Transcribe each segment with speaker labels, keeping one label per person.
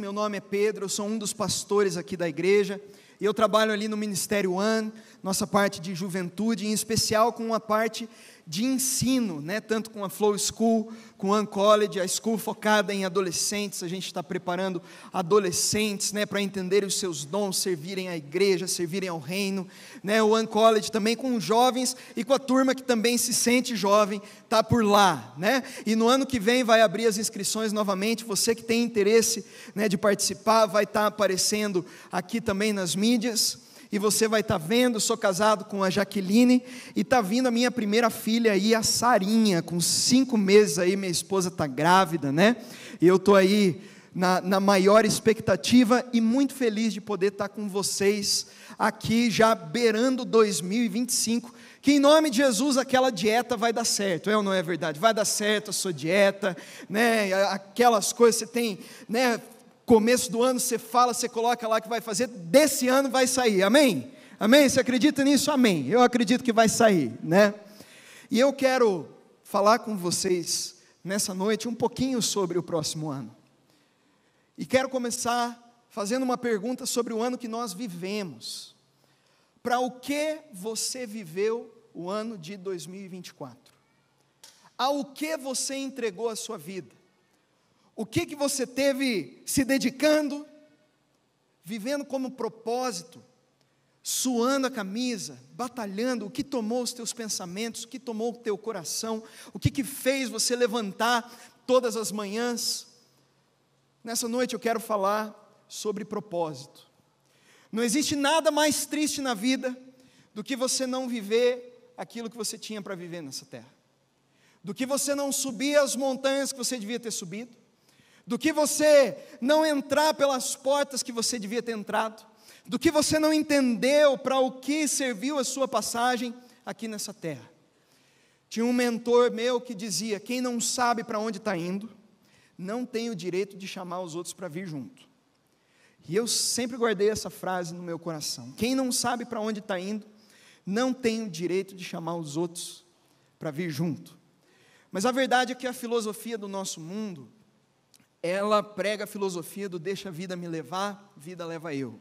Speaker 1: meu nome é Pedro, eu sou um dos pastores aqui da igreja, e eu trabalho ali no Ministério One, nossa parte de juventude, em especial com uma parte de ensino, né? Tanto com a Flow School, com a One College, a school focada em adolescentes. A gente está preparando adolescentes, né, para entenderem os seus dons, servirem à igreja, servirem ao reino, né? O One College também com jovens e com a turma que também se sente jovem, está por lá, né? E no ano que vem vai abrir as inscrições novamente. Você que tem interesse, né, de participar, vai estar aparecendo aqui também nas mídias. E você vai estar vendo, sou casado com a Jaqueline, e está vindo a minha primeira filha aí, a Sarinha, com 5 meses aí, minha esposa está grávida, né? E eu estou aí na maior expectativa e muito feliz de poder estar com vocês aqui, já beirando 2025, que em nome de Jesus aquela dieta vai dar certo, é ou não é verdade? Vai dar certo a sua dieta, né? Aquelas coisas que você tem, né? Começo do ano você fala, você coloca lá que vai fazer, desse ano vai sair, amém? Amém? Você acredita nisso? Amém. Eu acredito que vai sair, né? E eu quero falar com vocês nessa noite um pouquinho sobre o próximo ano. E quero começar fazendo uma pergunta sobre o ano que nós vivemos. Para o que você viveu o ano de 2024? Ao que você entregou a sua vida? O que você teve se dedicando, vivendo como propósito, suando a camisa, batalhando, o que tomou os teus pensamentos, o que tomou o teu coração, o que fez você levantar todas as manhãs? Nessa noite eu quero falar sobre propósito. Não existe nada mais triste na vida do que você não viver aquilo que você tinha para viver nessa terra, do que você não subir as montanhas que você devia ter subido, do que você não entrar pelas portas que você devia ter entrado, do que você não entendeu para o que serviu a sua passagem aqui nessa terra. Tinha um mentor meu que dizia: quem não sabe para onde está indo, não tem o direito de chamar os outros para vir junto. E eu sempre guardei essa frase no meu coração: quem não sabe para onde está indo, não tem o direito de chamar os outros para vir junto. Mas a verdade é que a filosofia do nosso mundo, ela prega a filosofia do deixa a vida me levar, vida leva eu.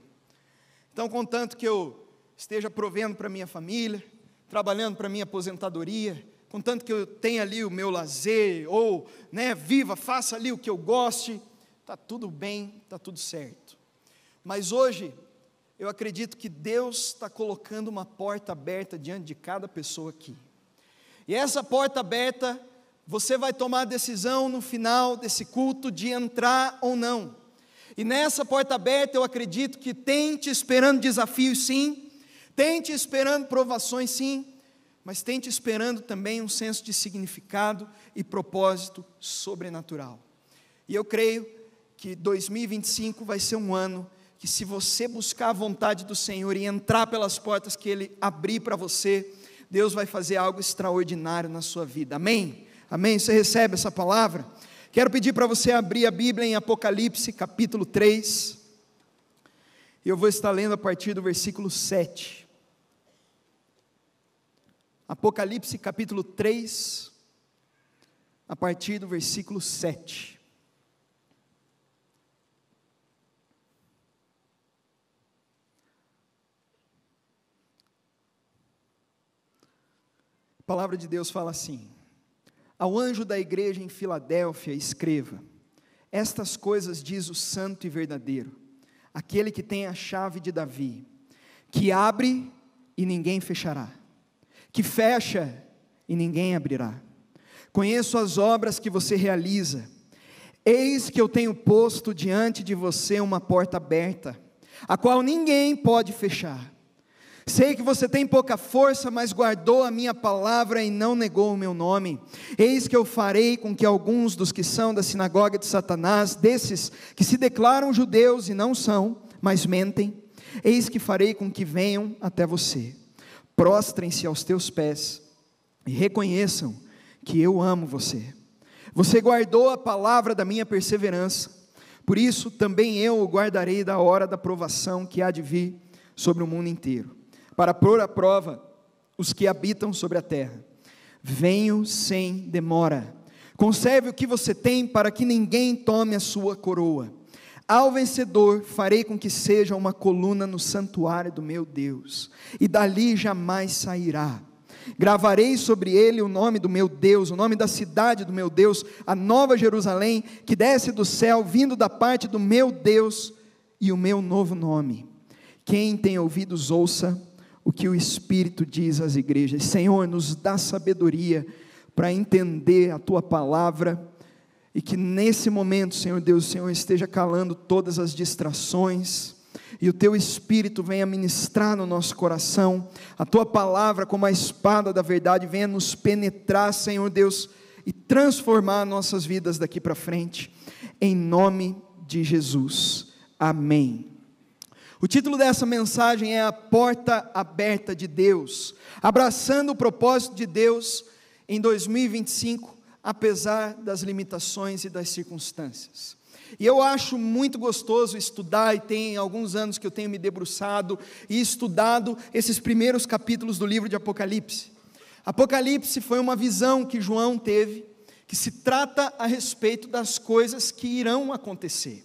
Speaker 1: Então, contanto que eu esteja provendo para minha família, trabalhando para minha aposentadoria, contanto que eu tenha ali o meu lazer, ou, né, viva, faça ali o que eu goste, está tudo bem, está tudo certo. Mas hoje, eu acredito que Deus está colocando uma porta aberta diante de cada pessoa aqui. E essa porta aberta, você vai tomar a decisão no final desse culto de entrar ou não. E nessa porta aberta eu acredito que tem te esperando desafios sim, tem te esperando provações sim, mas tem te esperando também um senso de significado e propósito sobrenatural. E eu creio que 2025 vai ser um ano que, se você buscar a vontade do Senhor e entrar pelas portas que Ele abrir para você, Deus vai fazer algo extraordinário na sua vida, amém? Amém? Você recebe essa palavra? Quero pedir para você abrir a Bíblia em Apocalipse capítulo 3, e eu vou estar lendo a partir do versículo 7, Apocalipse capítulo 3, a partir do versículo 7, a palavra de Deus fala assim: ao anjo da igreja em Filadélfia escreva: estas coisas diz o santo e verdadeiro, aquele que tem a chave de Davi, que abre e ninguém fechará, que fecha e ninguém abrirá. Conheço as obras que você realiza, eis que eu tenho posto diante de você uma porta aberta, a qual ninguém pode fechar. Sei que você tem pouca força, mas guardou a minha palavra e não negou o meu nome. Eis que eu farei com que alguns dos que são da sinagoga de Satanás, desses que se declaram judeus e não são, mas mentem, eis que farei com que venham até você, prostrem-se aos teus pés e reconheçam que eu amo você. Você guardou a palavra da minha perseverança, por isso também eu o guardarei da hora da provação que há de vir sobre o mundo inteiro, para pôr à prova os que habitam sobre a terra. Venho sem demora. Conserve o que você tem, para que ninguém tome a sua coroa. Ao vencedor farei com que seja uma coluna no santuário do meu Deus, e dali jamais sairá. Gravarei sobre ele o nome do meu Deus, o nome da cidade do meu Deus, a nova Jerusalém, que desce do céu, vindo da parte do meu Deus, e o meu novo nome. Quem tem ouvidos, ouça o que o Espírito diz às igrejas. Senhor, nos dá sabedoria para entender a Tua palavra, e que nesse momento, Senhor Deus, o Senhor esteja calando todas as distrações, e o Teu Espírito venha ministrar no nosso coração, a Tua palavra como a espada da verdade venha nos penetrar, Senhor Deus, e transformar nossas vidas daqui para frente, em nome de Jesus, amém. O título dessa mensagem é A Porta Aberta de Deus, abraçando o propósito de Deus em 2025, apesar das limitações e das circunstâncias. E eu acho muito gostoso estudar, e tem alguns anos que eu tenho me debruçado e estudado esses primeiros capítulos do livro de Apocalipse. Apocalipse foi uma visão que João teve, que se trata a respeito das coisas que irão acontecer.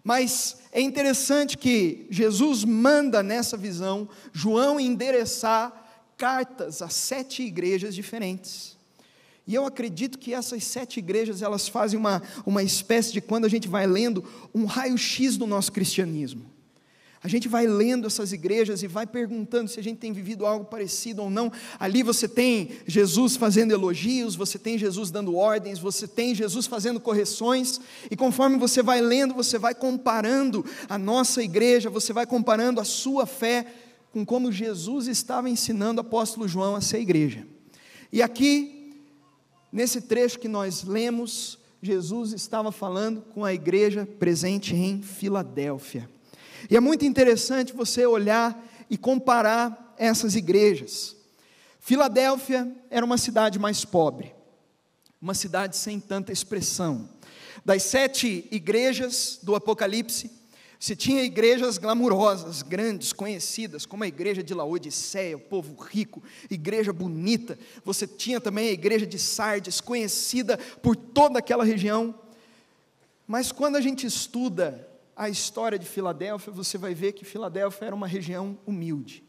Speaker 1: Mas é interessante que Jesus manda nessa visão, João endereçar cartas a 7 igrejas diferentes. E eu acredito que essas 7 igrejas, elas fazem uma espécie de, quando a gente vai lendo, um raio-x do nosso cristianismo. A gente vai lendo essas igrejas e vai perguntando se a gente tem vivido algo parecido ou não. Ali você tem Jesus fazendo elogios, você tem Jesus dando ordens, você tem Jesus fazendo correções, e conforme você vai lendo, você vai comparando a nossa igreja, você vai comparando a sua fé com como Jesus estava ensinando o apóstolo João a ser igreja. E aqui, nesse trecho que nós lemos, Jesus estava falando com a igreja presente em Filadélfia. E é muito interessante você olhar e comparar essas igrejas. Filadélfia era uma cidade mais pobre, uma cidade sem tanta expressão. Das 7 igrejas do Apocalipse, se tinha igrejas glamurosas, grandes, conhecidas, como a igreja de Laodiceia, o povo rico, igreja bonita. Você tinha também a igreja de Sardes, conhecida por toda aquela região. Mas quando a gente estuda a história de Filadélfia, você vai ver que Filadélfia era uma região humilde.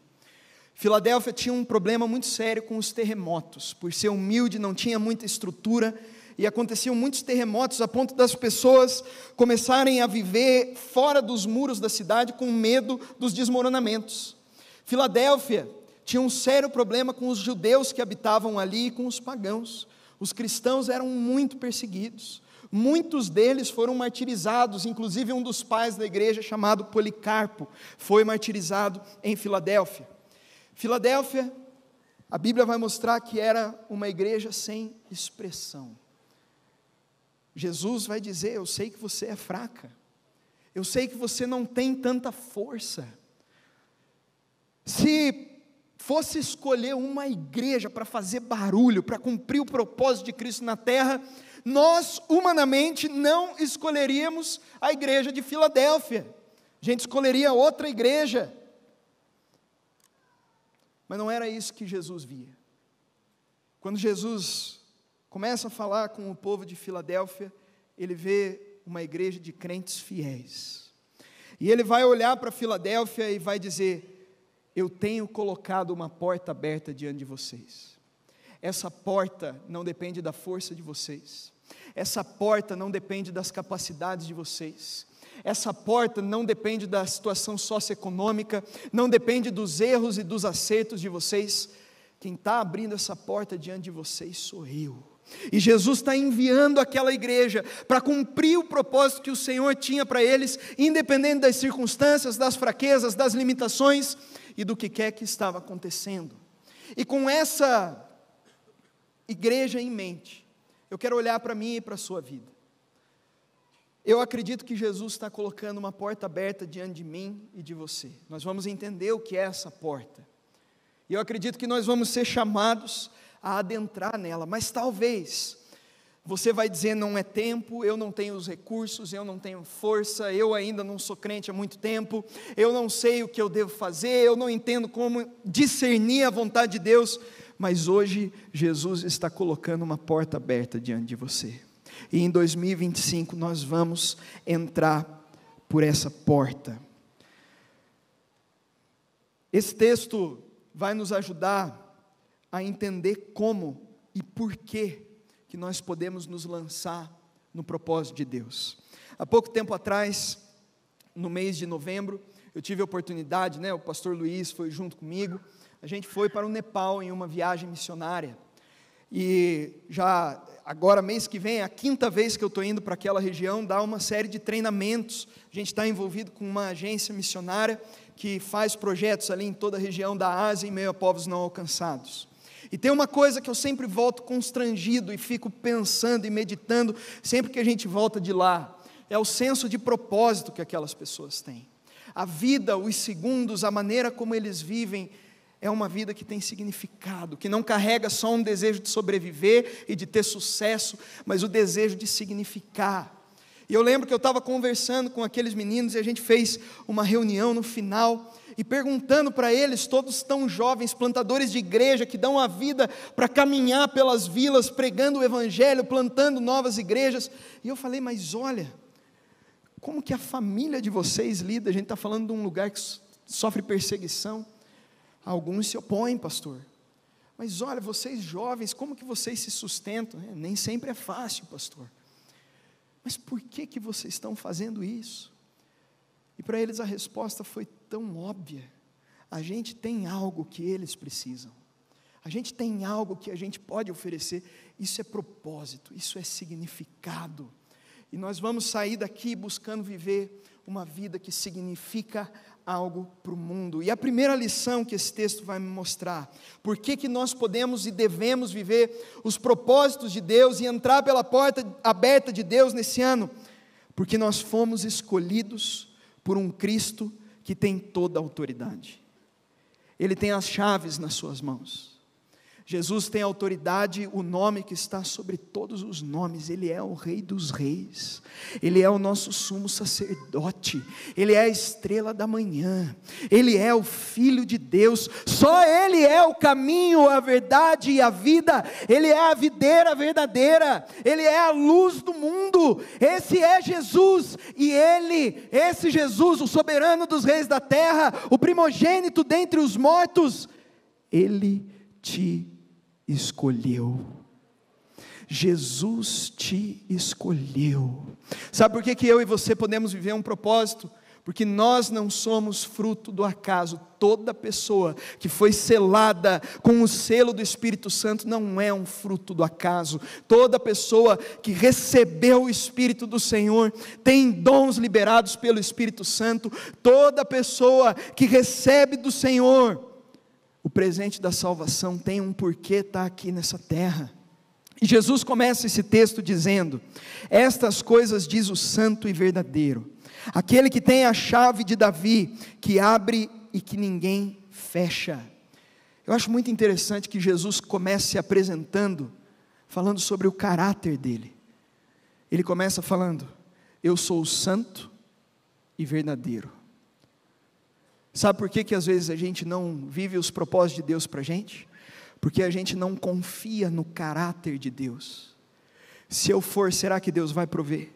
Speaker 1: Filadélfia tinha um problema muito sério com os terremotos. Por ser humilde, não tinha muita estrutura, e aconteciam muitos terremotos a ponto das pessoas começarem a viver fora dos muros da cidade com medo dos desmoronamentos. Filadélfia tinha um sério problema com os judeus que habitavam ali e com os pagãos. Os cristãos eram muito perseguidos. Muitos deles foram martirizados, inclusive um dos pais da igreja, chamado Policarpo, foi martirizado em Filadélfia. Filadélfia, a Bíblia vai mostrar que era uma igreja sem expressão. Jesus vai dizer: eu sei que você é fraca, eu sei que você não tem tanta força. Se fosse escolher uma igreja para fazer barulho, para cumprir o propósito de Cristo na terra, nós humanamente não escolheríamos a igreja de Filadélfia, a gente escolheria outra igreja. Mas não era isso que Jesus via. Quando Jesus começa a falar com o povo de Filadélfia, ele vê uma igreja de crentes fiéis. E ele vai olhar para Filadélfia e vai dizer: eu tenho colocado uma porta aberta diante de vocês. Essa porta não depende da força de vocês. Essa porta não depende das capacidades de vocês. Essa porta não depende da situação socioeconômica, não depende dos erros e dos acertos de vocês. Quem está abrindo essa porta diante de vocês sou eu. E Jesus está enviando aquela igreja para cumprir o propósito que o Senhor tinha para eles, independente das circunstâncias, das fraquezas, das limitações e do que quer que estava acontecendo. E com essa igreja em mente, eu quero olhar para mim e para a sua vida. Eu acredito que Jesus está colocando uma porta aberta diante de mim e de você. Nós vamos entender o que é essa porta. E eu acredito que nós vamos ser chamados a adentrar nela, mas talvez você vai dizer: não é tempo, eu não tenho os recursos, eu não tenho força, eu ainda não sou crente há muito tempo, eu não sei o que eu devo fazer, eu não entendo como discernir a vontade de Deus. Mas hoje Jesus está colocando uma porta aberta diante de você, e em 2025 nós vamos entrar por essa porta. Esse texto vai nos ajudar a entender como e por que nós podemos nos lançar no propósito de Deus. Há pouco tempo atrás, no mês de novembro, eu tive a oportunidade, o pastor Luiz foi junto comigo, a gente foi para o Nepal em uma viagem missionária, e já agora mês que vem, é a 5ª vez que eu estou indo para aquela região, dar uma série de treinamentos. A gente está envolvido com uma agência missionária, que faz projetos ali em toda a região da Ásia, em meio a povos não alcançados. E tem uma coisa que eu sempre volto constrangido, e fico pensando e meditando, sempre que a gente volta de lá, é o senso de propósito que aquelas pessoas têm. A vida, os segundos, a maneira como eles vivem, é uma vida que tem significado, que não carrega só um desejo de sobreviver e de ter sucesso, mas o desejo de significar. E eu lembro que eu estava conversando com aqueles meninos, e a gente fez uma reunião no final, e perguntando para eles, todos tão jovens, plantadores de igreja, que dão a vida para caminhar pelas vilas, pregando o evangelho, plantando novas igrejas, e eu falei, mas olha, como que a família de vocês lida? A gente está falando de um lugar que sofre perseguição. Alguns se opõem, pastor, mas olha, vocês jovens, como que vocês se sustentam? Nem sempre é fácil, pastor, mas por que vocês estão fazendo isso? E para eles a resposta foi tão óbvia: a gente tem algo que eles precisam, a gente tem algo que a gente pode oferecer, isso é propósito, isso é significado, e nós vamos sair daqui buscando viver uma vida que significa algo para o mundo. E a primeira lição que esse texto vai me mostrar, por que nós podemos e devemos viver os propósitos de Deus e entrar pela porta aberta de Deus nesse ano, porque nós fomos escolhidos por um Cristo que tem toda a autoridade. Ele tem as chaves nas suas mãos. Jesus tem autoridade, o nome que está sobre todos os nomes. Ele é o Rei dos Reis, Ele é o nosso sumo sacerdote, Ele é a estrela da manhã, Ele é o Filho de Deus, só Ele é o caminho, a verdade e a vida, Ele é a videira verdadeira, Ele é a luz do mundo, esse é Jesus, e esse Jesus, o soberano dos reis da terra, o primogênito dentre os mortos, Ele te escolheu. Jesus te escolheu. Sabe por que eu e você podemos viver um propósito? Porque nós não somos fruto do acaso. Toda pessoa que foi selada com o selo do Espírito Santo não é um fruto do acaso. Toda pessoa que recebeu o Espírito do Senhor tem dons liberados pelo Espírito Santo. Toda pessoa que recebe do Senhor o presente da salvação tem um porquê estar aqui nessa terra. E Jesus começa esse texto dizendo: estas coisas diz o santo e verdadeiro, aquele que tem a chave de Davi, que abre e que ninguém fecha. Eu acho muito interessante que Jesus comece se apresentando, falando sobre o caráter dele. Ele começa falando: eu sou o santo e verdadeiro. Sabe por que às vezes a gente não vive os propósitos de Deus para a gente? Porque a gente não confia no caráter de Deus. Se eu for, será que Deus vai prover?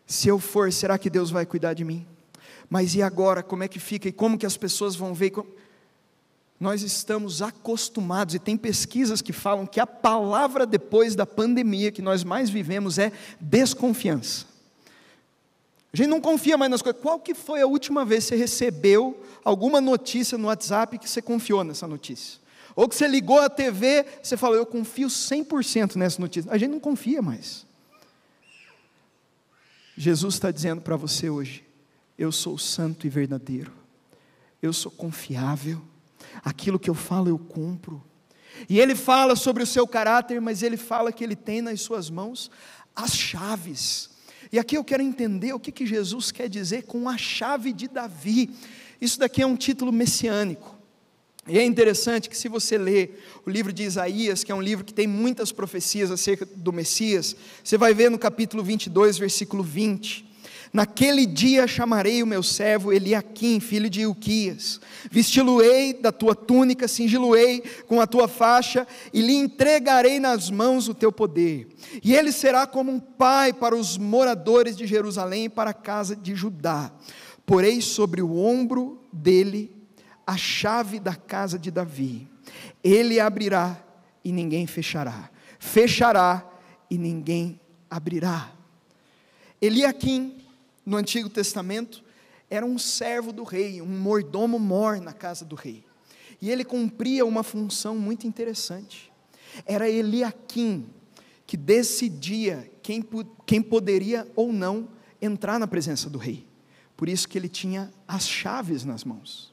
Speaker 1: Se eu for, será que Deus vai cuidar de mim? Mas e agora, como é que fica? E como que as pessoas vão ver? Nós estamos acostumados, e tem pesquisas que falam que a palavra depois da pandemia que nós mais vivemos é desconfiança. A gente não confia mais nas coisas. Qual que foi a última vez que você recebeu alguma notícia no WhatsApp que você confiou nessa notícia? Ou que você ligou a TV, você falou, eu confio 100% nessa notícia. A gente não confia mais. Jesus está dizendo para você hoje: eu sou santo e verdadeiro, eu sou confiável, aquilo que eu falo eu cumpro. E Ele fala sobre o seu caráter, mas Ele fala que Ele tem nas suas mãos as chaves. E aqui eu quero entender o que Jesus quer dizer com a chave de Davi. Isso daqui é um título messiânico. E é interessante que se você ler o livro de Isaías, que é um livro que tem muitas profecias acerca do Messias, você vai ver no capítulo 22, versículo 20. Naquele dia chamarei o meu servo Eliaquim, filho de Hilquias, vesti-lo-ei da tua túnica, cingi-lo-ei com a tua faixa, e lhe entregarei nas mãos o teu poder, e ele será como um pai para os moradores de Jerusalém e para a casa de Judá. Porei sobre o ombro dele a chave da casa de Davi, ele abrirá e ninguém fechará, fechará e ninguém abrirá. Eliaquim, no Antigo Testamento, era um servo do rei, um mordomo-mor na casa do rei, e ele cumpria uma função muito interessante. Era Eliaquim que decidia quem poderia ou não entrar na presença do rei, por isso que ele tinha as chaves nas mãos.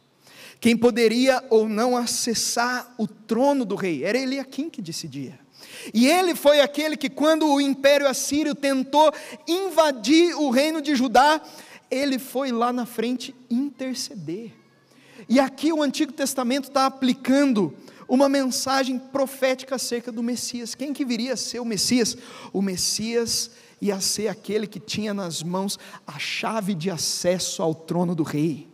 Speaker 1: Quem poderia ou não acessar o trono do rei, era Eliaquim que decidia. E ele foi aquele que, quando o império assírio tentou invadir o reino de Judá, ele foi lá na frente interceder. E aqui o Antigo Testamento está aplicando uma mensagem profética acerca do Messias. Quem que viria a ser o Messias? O Messias ia ser aquele que tinha nas mãos a chave de acesso ao trono do rei.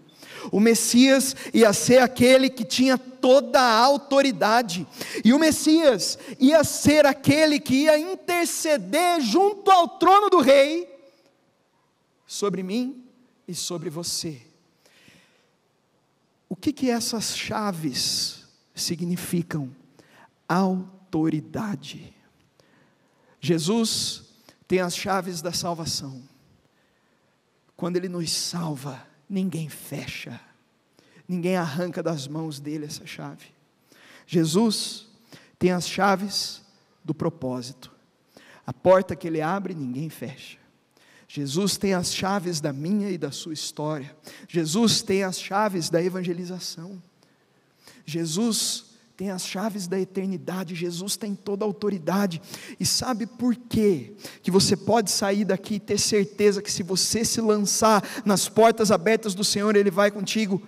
Speaker 1: O Messias ia ser aquele que tinha toda a autoridade, e o Messias ia ser aquele que ia interceder junto ao trono do rei, sobre mim e sobre você. O que essas chaves significam? Autoridade. Jesus tem as chaves da salvação. Quando Ele nos salva, ninguém fecha, ninguém arranca das mãos dele essa chave. Jesus tem as chaves do propósito, a porta que ele abre, ninguém fecha. Jesus tem as chaves da minha e da sua história. Jesus tem as chaves da evangelização. Jesus tem as chaves da eternidade. Jesus tem toda a autoridade. E sabe por quê? Que você pode sair daqui e ter certeza que se você se lançar nas portas abertas do Senhor, Ele vai contigo.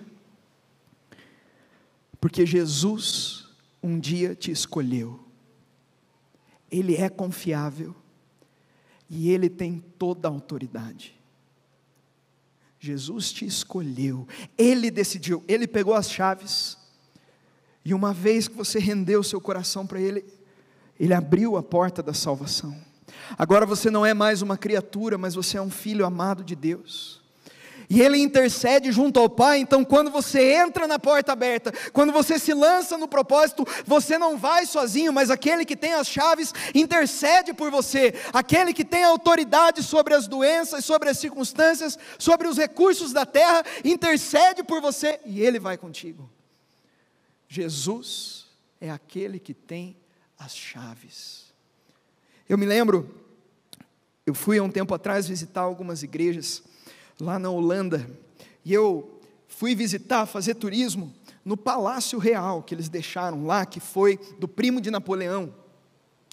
Speaker 1: Porque Jesus um dia te escolheu. Ele é confiável. E Ele tem toda a autoridade. Jesus te escolheu. Ele decidiu. Ele pegou as chaves. E uma vez que você rendeu o seu coração para Ele, Ele abriu a porta da salvação. Agora você não é mais uma criatura, mas você é um filho amado de Deus. E Ele intercede junto ao Pai. Então quando você entra na porta aberta, quando você se lança no propósito, você não vai sozinho, mas aquele que tem as chaves intercede por você. Aquele que tem autoridade sobre as doenças, sobre as circunstâncias, sobre os recursos da terra, intercede por você e Ele vai contigo. Jesus é aquele que tem as chaves. Eu me lembro, eu fui há um tempo atrás visitar algumas igrejas lá na Holanda, e eu fui visitar, fazer turismo no Palácio Real que eles deixaram lá, que foi do primo de Napoleão.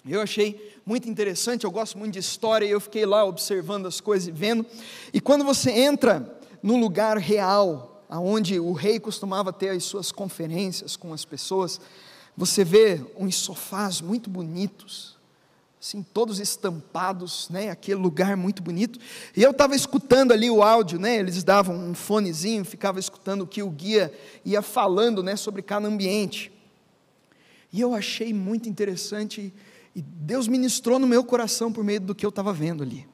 Speaker 1: Eu achei muito interessante, eu gosto muito de história, e eu fiquei lá observando as coisas e vendo, e quando você entra no lugar real, onde o rei costumava ter as suas conferências com as pessoas, você vê uns sofás muito bonitos, assim, todos estampados, né, aquele lugar muito bonito, e eu estava escutando ali o áudio, né, eles davam um fonezinho, ficava escutando o que o guia ia falando, né, sobre cada ambiente, e eu achei muito interessante, e Deus ministrou no meu coração por meio do que eu estava vendo ali.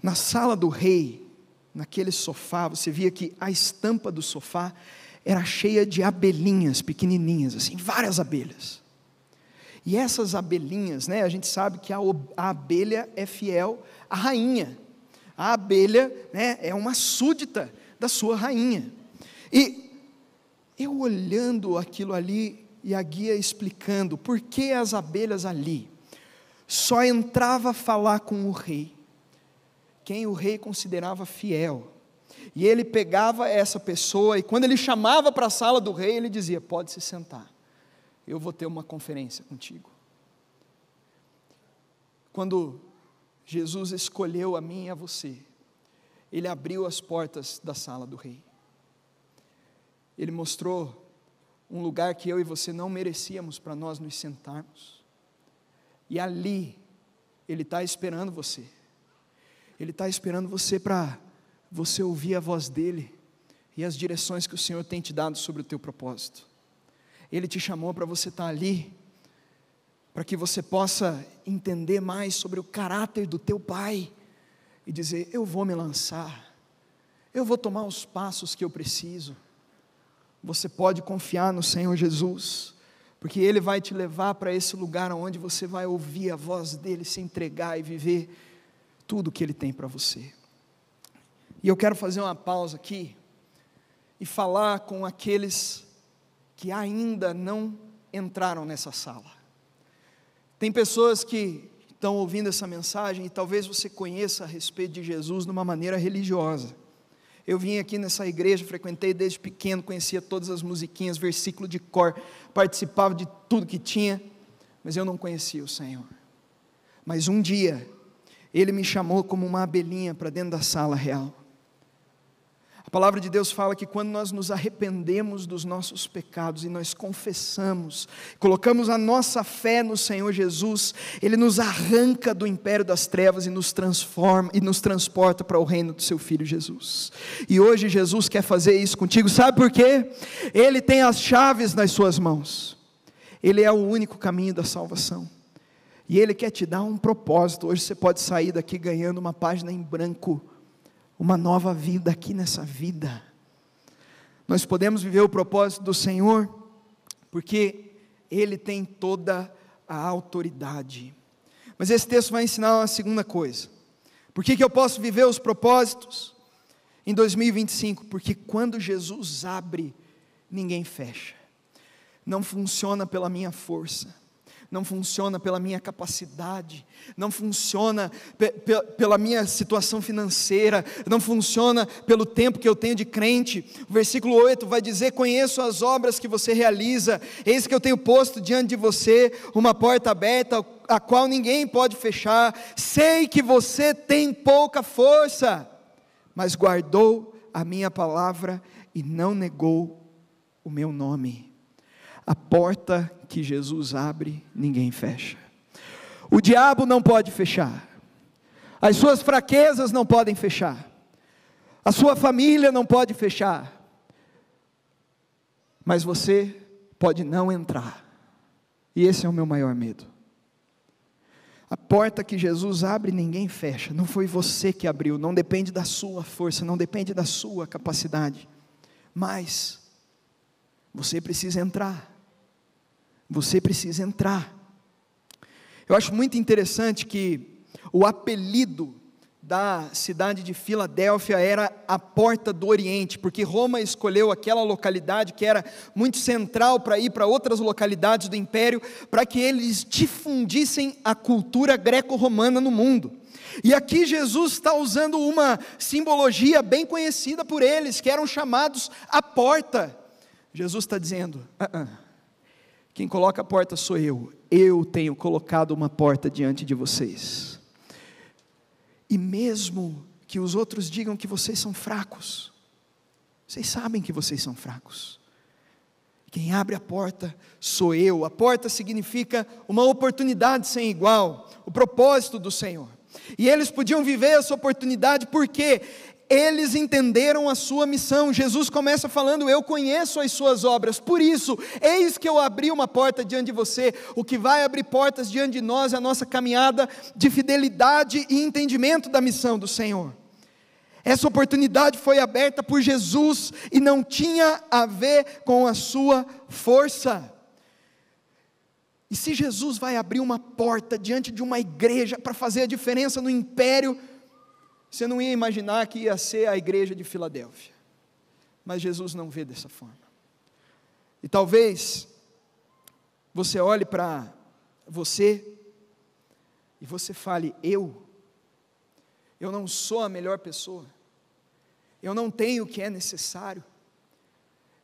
Speaker 1: Na sala do rei, naquele sofá, você via que a estampa do sofá era cheia de abelhinhas pequenininhas, assim, várias abelhas. E essas abelhinhas, né, a gente sabe que a abelha é fiel à rainha. A abelha, né, é uma súdita da sua rainha. E eu olhando aquilo ali e a guia explicando por que as abelhas ali só entrava a falar com o rei quem o rei considerava fiel, e ele pegava essa pessoa, e quando ele chamava para a sala do rei, ele dizia: pode se sentar, eu vou ter uma conferência contigo. Quando Jesus escolheu a mim e a você, Ele abriu as portas da sala do rei, Ele mostrou um lugar que eu e você não merecíamos para nós nos sentarmos, e ali Ele está esperando você. Ele está esperando você para você ouvir a voz dEle e as direções que o Senhor tem te dado sobre o teu propósito. Ele te chamou para você estar ali, para que você possa entender mais sobre o caráter do teu Pai, e dizer: eu vou me lançar, eu vou tomar os passos que eu preciso. Você pode confiar no Senhor Jesus, porque Ele vai te levar para esse lugar onde você vai ouvir a voz dEle, se entregar e viver tudo que Ele tem para você. E eu quero fazer uma pausa aqui, e falar com aqueles que ainda não entraram nessa sala. Tem pessoas que estão ouvindo essa mensagem, e talvez você conheça a respeito de Jesus de uma maneira religiosa. Eu vim aqui nessa igreja, frequentei desde pequeno, conhecia todas as musiquinhas, versículo de cor, participava de tudo que tinha, mas eu não conhecia o Senhor. Mas um dia, Ele me chamou como uma abelhinha para dentro da sala real. A palavra de Deus fala que quando nós nos arrependemos dos nossos pecados e nós confessamos, colocamos a nossa fé no Senhor Jesus, Ele nos arranca do império das trevas e nos transforma e nos transporta para o reino do seu Filho Jesus. E hoje Jesus quer fazer isso contigo, sabe por quê? Ele tem as chaves nas suas mãos, Ele é o único caminho da salvação, e Ele quer te dar um propósito. Hoje você pode sair daqui ganhando uma página em branco, uma nova vida aqui nessa vida. Nós podemos viver o propósito do Senhor, porque Ele tem toda a autoridade. Mas esse texto vai ensinar uma segunda coisa. Por que eu posso viver os propósitos em 2025? Porque quando Jesus abre, ninguém fecha. Não funciona pela minha força, não funciona pela minha capacidade, não funciona pela minha situação financeira, não funciona pelo tempo que eu tenho de crente. O versículo 8 vai dizer: conheço as obras que você realiza, eis que eu tenho posto diante de você uma porta aberta, a qual ninguém pode fechar. Sei que você tem pouca força, mas guardou a minha palavra e não negou o meu nome. A porta que Jesus abre, ninguém fecha. O diabo não pode fechar, as suas fraquezas não podem fechar, a sua família não pode fechar, mas você pode não entrar, e esse é o meu maior medo. A porta que Jesus abre, ninguém fecha. Não foi você que abriu, não depende da sua força, não depende da sua capacidade, mas você precisa entrar. Você precisa entrar. Eu acho muito interessante que o apelido da cidade de Filadélfia era a Porta do Oriente, porque Roma escolheu aquela localidade que era muito central para ir para outras localidades do império, para que eles difundissem a cultura greco-romana no mundo. E aqui Jesus está usando uma simbologia bem conhecida por eles, que eram chamados a porta. Jesus está dizendo: quem coloca a porta sou eu tenho colocado uma porta diante de vocês, e mesmo que os outros digam que vocês são fracos, vocês sabem que vocês são fracos, quem abre a porta sou eu. A porta significa uma oportunidade sem igual, o propósito do Senhor, e eles podiam viver essa oportunidade porque eles entenderam a sua missão. Jesus começa falando: eu conheço as suas obras, por isso, eis que eu abri uma porta diante de você. O que vai abrir portas diante de nós é a nossa caminhada de fidelidade e entendimento da missão do Senhor. Essa oportunidade foi aberta por Jesus, e não tinha a ver com a sua força. E se Jesus vai abrir uma porta diante de uma igreja para fazer a diferença no império, você não ia imaginar que ia ser a igreja de Filadélfia, mas Jesus não vê dessa forma. E talvez você olhe para você e você fale: eu não sou a melhor pessoa, eu não tenho o que é necessário,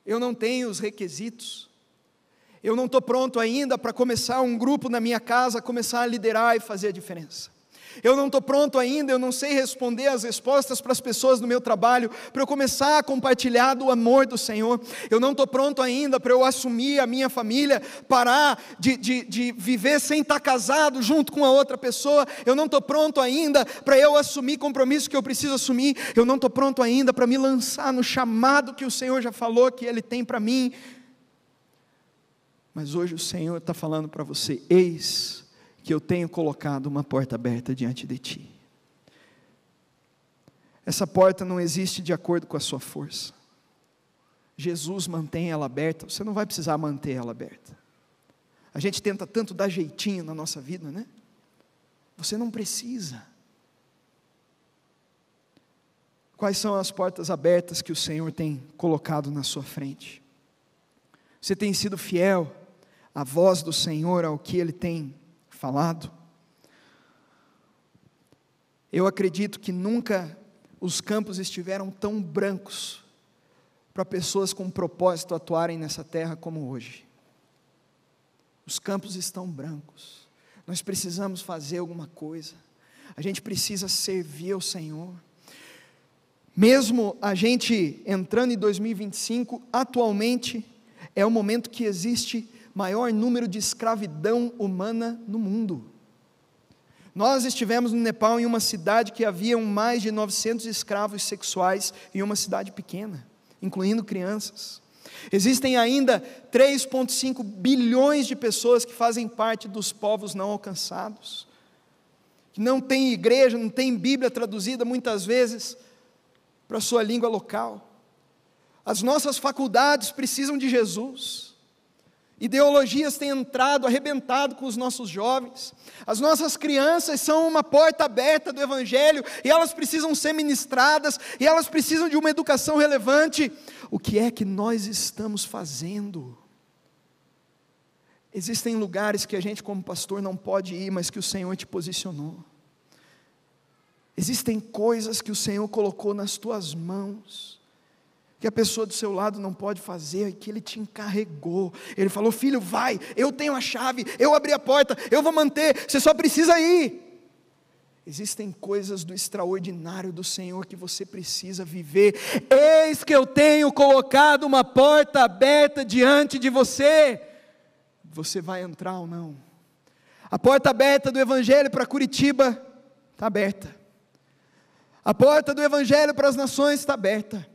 Speaker 1: eu não tenho os requisitos, eu não estou pronto ainda para começar um grupo na minha casa, começar a liderar e fazer a diferença. Eu não estou pronto ainda, eu não sei responder as respostas para as pessoas no meu trabalho, para eu começar a compartilhar do amor do Senhor. Eu não estou pronto ainda para eu assumir a minha família, parar de viver sem estar casado junto com a outra pessoa. Eu não estou pronto ainda para eu assumir compromisso que eu preciso assumir. Eu não estou pronto ainda para me lançar no chamado que o Senhor já falou que Ele tem para mim. Mas hoje o Senhor está falando para você: eis que eu tenho colocado uma porta aberta diante de ti. Essa porta não existe de acordo com a sua força. Jesus mantém ela aberta, você não vai precisar manter ela aberta. A gente tenta tanto dar jeitinho na nossa vida, né? Você não precisa. Quais são as portas abertas que o Senhor tem colocado na sua frente? Você tem sido fiel à voz do Senhor, ao que Ele tem falado? Eu acredito que nunca os campos estiveram tão brancos para pessoas com propósito atuarem nessa terra como hoje. Os campos estão brancos. Nós precisamos fazer alguma coisa. A gente precisa servir ao Senhor. Mesmo a gente entrando em 2025, atualmente é o momento que existe maior número de escravidão humana no mundo. Nós estivemos no Nepal, em uma cidade que havia mais de 900 escravos sexuais, em uma cidade pequena, incluindo crianças. Existem ainda 3,5 bilhões de pessoas que fazem parte dos povos não alcançados, que não tem igreja, não tem Bíblia traduzida muitas vezes para a sua língua local. As nossas faculdades precisam de Jesus. Ideologias têm entrado, arrebentado com os nossos jovens. As nossas crianças são uma porta aberta do Evangelho, e elas precisam ser ministradas, e elas precisam de uma educação relevante. O que é que nós estamos fazendo? Existem lugares que a gente como pastor não pode ir, mas que o Senhor te posicionou. Existem coisas que o Senhor colocou nas tuas mãos, que a pessoa do seu lado não pode fazer, que Ele te encarregou. Ele falou: filho, vai, eu tenho a chave, eu abri a porta, eu vou manter, você só precisa ir. Existem coisas do extraordinário do Senhor que você precisa viver. Eis que eu tenho colocado uma porta aberta diante de você. Você vai entrar ou não? A porta aberta do Evangelho para Curitiba está aberta. A porta do Evangelho para as nações está aberta.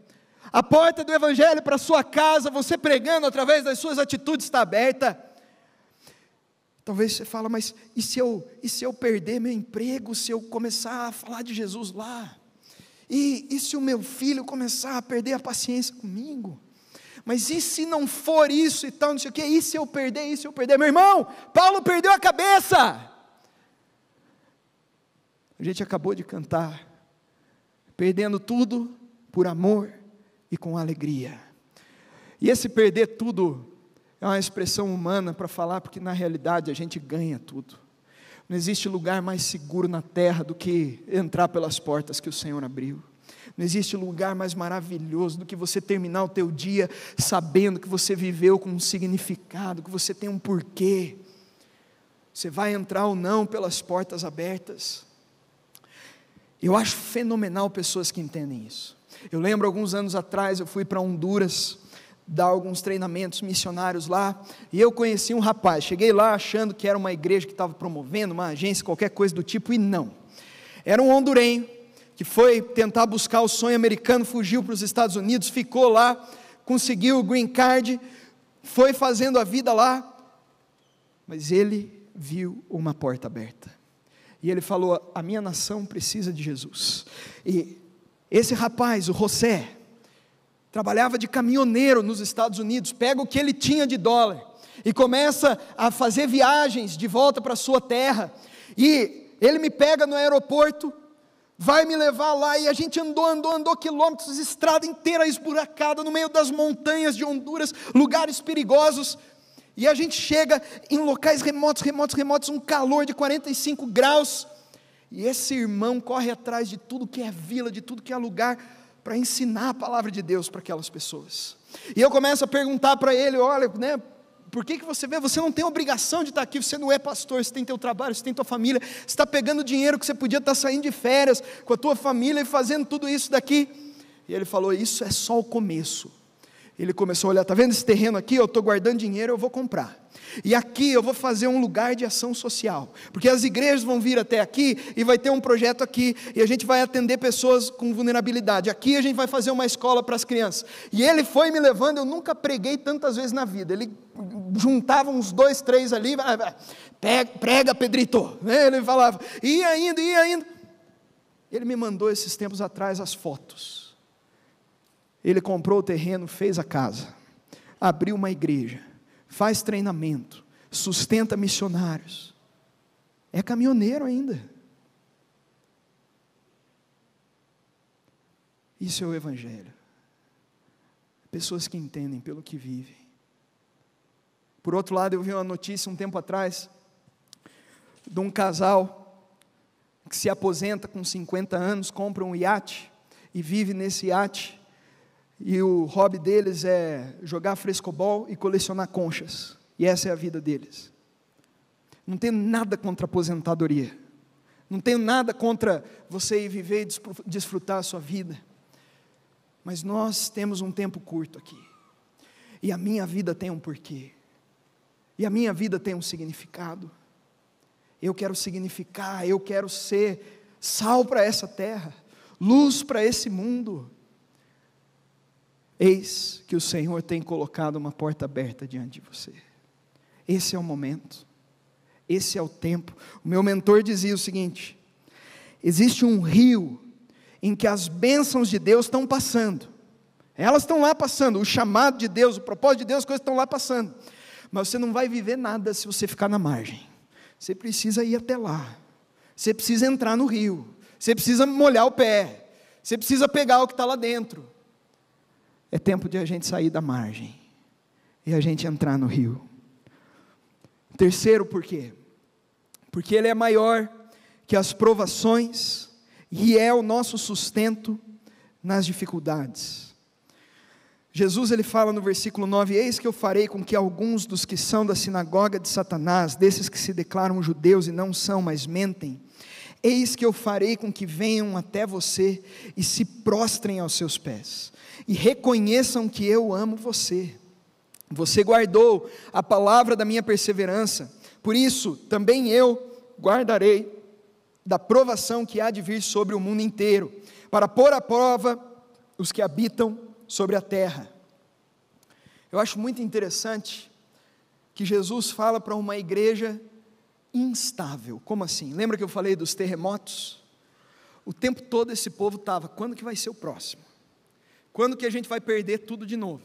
Speaker 1: A porta do Evangelho para a sua casa, você pregando através das suas atitudes, está aberta. Talvez você fale: mas e se eu perder meu emprego, se eu começar a falar de Jesus lá? E se o meu filho começar a perder a paciência comigo? Mas e se não for isso e tal, não sei o quê? E se eu perder, e se eu perder? Meu irmão, Paulo perdeu a cabeça. A gente acabou de cantar: perdendo tudo por amor e com alegria. E esse perder tudo é uma expressão humana para falar, porque na realidade a gente ganha tudo. Não existe lugar mais seguro na terra do que entrar pelas portas que o Senhor abriu. Não existe lugar mais maravilhoso do que você terminar o teu dia sabendo que você viveu com um significado, que você tem um porquê. Você vai entrar ou não pelas portas abertas. Eu acho fenomenal pessoas que entendem isso. Eu lembro, alguns anos atrás, eu fui para Honduras dar alguns treinamentos missionários lá, e eu conheci um rapaz. Cheguei lá achando que era uma igreja que estava promovendo, uma agência, qualquer coisa do tipo, e não. Era um hondurenho que foi tentar buscar o sonho americano, fugiu para os Estados Unidos, ficou lá, conseguiu o green card, foi fazendo a vida lá, mas ele viu uma porta aberta. E ele falou: a minha nação precisa de Jesus. E esse rapaz, o José, trabalhava de caminhoneiro nos Estados Unidos, pega o que ele tinha de dólar e começa a fazer viagens de volta para a sua terra. E ele me pega no aeroporto, vai me levar lá, e a gente andou quilômetros, estrada inteira esburacada, no meio das montanhas de Honduras, lugares perigosos. E a gente chega em locais remotos, um calor de 45 graus, e esse irmão corre atrás de tudo que é vila, de tudo que é lugar, para ensinar a palavra de Deus para aquelas pessoas. E eu começo a perguntar para ele: olha, Por que você vê, você não tem obrigação de estar aqui, você não é pastor, você tem teu trabalho, você tem tua família, você está pegando dinheiro que você podia estar saindo de férias com a tua família e fazendo tudo isso daqui. E ele falou, isso é só o começo. Ele começou a olhar, está vendo esse terreno aqui? Eu estou guardando dinheiro, eu vou comprar. E aqui eu vou fazer um lugar de ação social, porque as igrejas vão vir até aqui, e vai ter um projeto aqui, e a gente vai atender pessoas com vulnerabilidade, aqui a gente vai fazer uma escola para as crianças. E ele foi me levando, eu nunca preguei tantas vezes na vida, ele juntava uns 2, 3 ali, prega Pedrito, ele falava, ia indo, ele me mandou esses tempos atrás as fotos, ele comprou o terreno, fez a casa, abriu uma igreja, faz treinamento, sustenta missionários, é caminhoneiro ainda. Isso é o Evangelho, pessoas que entendem pelo que vivem. Por outro lado, eu vi uma notícia um tempo atrás, de um casal, que se aposenta com 50 anos, compra um iate, e vive nesse iate, e o hobby deles é jogar frescobol e colecionar conchas, e essa é a vida deles. Não tenho nada contra a aposentadoria, não tenho nada contra você ir viver e desfrutar a sua vida, mas nós temos um tempo curto aqui, e a minha vida tem um porquê, e a minha vida tem um significado. Eu quero significar, eu quero ser sal para essa terra, luz para esse mundo. Eis que o Senhor tem colocado uma porta aberta diante de você. Esse é o momento, esse é o tempo. O meu mentor dizia o seguinte: existe um rio em que as bênçãos de Deus estão passando, elas estão lá passando, o chamado de Deus, o propósito de Deus, as coisas estão lá passando, mas você não vai viver nada se você ficar na margem. Você precisa ir até lá, você precisa entrar no rio, você precisa molhar o pé, você precisa pegar o que está lá dentro. É tempo de a gente sair da margem e a gente entrar no rio. Terceiro, por quê? Porque Ele é maior que as provações e é o nosso sustento nas dificuldades. Jesus, ele fala no versículo 9, eis que eu farei com que alguns dos que são da sinagoga de Satanás, desses que se declaram judeus e não são, mas mentem, eis que eu farei com que venham até você e se prostrem aos seus pés, e reconheçam que eu amo você. Você guardou a palavra da minha perseverança, por isso também eu guardarei da provação que há de vir sobre o mundo inteiro, para pôr à prova os que habitam sobre a terra. Eu acho muito interessante que Jesus fala para uma igreja instável. Como assim? Lembra que eu falei dos terremotos? O tempo todo esse povo estava, quando que vai ser o próximo? Quando que a gente vai perder tudo de novo?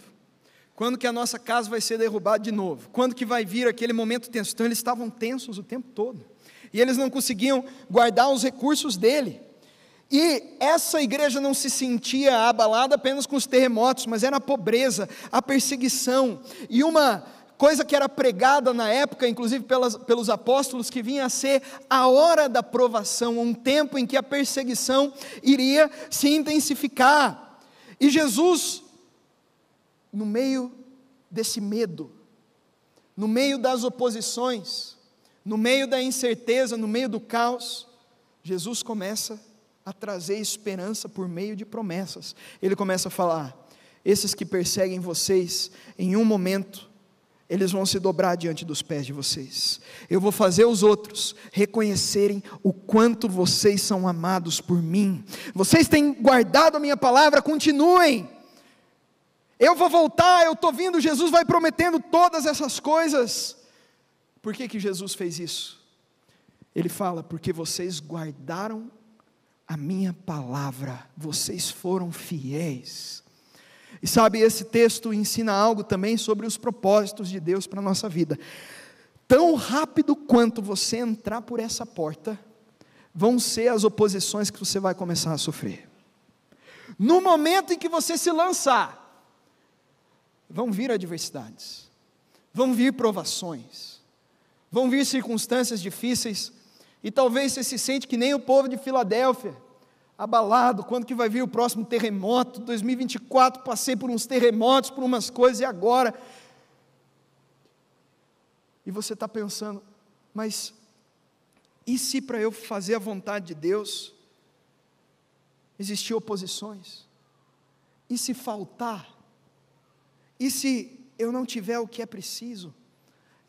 Speaker 1: Quando que a nossa casa vai ser derrubada de novo? Quando que vai vir aquele momento tenso? Então eles estavam tensos o tempo todo, e eles não conseguiam guardar os recursos dele, e essa igreja não se sentia abalada apenas com os terremotos, mas era a pobreza, a perseguição, e uma coisa que era pregada na época, inclusive pelos apóstolos, que vinha a ser a hora da provação, um tempo em que a perseguição iria se intensificar. E Jesus, no meio desse medo, no meio das oposições, no meio da incerteza, no meio do caos, Jesus começa a trazer esperança por meio de promessas. Ele começa a falar: esses que perseguem vocês, em um momento, eles vão se dobrar diante dos pés de vocês. Eu vou fazer os outros reconhecerem o quanto vocês são amados por mim. Vocês têm guardado a minha palavra, continuem. Eu vou voltar, eu estou vindo. Jesus vai prometendo todas essas coisas. Por que Jesus fez isso? Ele fala: porque vocês guardaram a minha palavra, vocês foram fiéis. E sabe, esse texto ensina algo também sobre os propósitos de Deus para a nossa vida. Tão rápido quanto você entrar por essa porta, vão ser as oposições que você vai começar a sofrer. No momento em que você se lançar, vão vir adversidades, vão vir provações, vão vir circunstâncias difíceis, e talvez você se sente que nem o povo de Filadélfia, abalado, quando que vai vir o próximo terremoto? 2024, passei por uns terremotos, por umas coisas, e agora? E você está pensando, mas e se para eu fazer a vontade de Deus existir oposições? E se faltar? E se eu não tiver o que é preciso?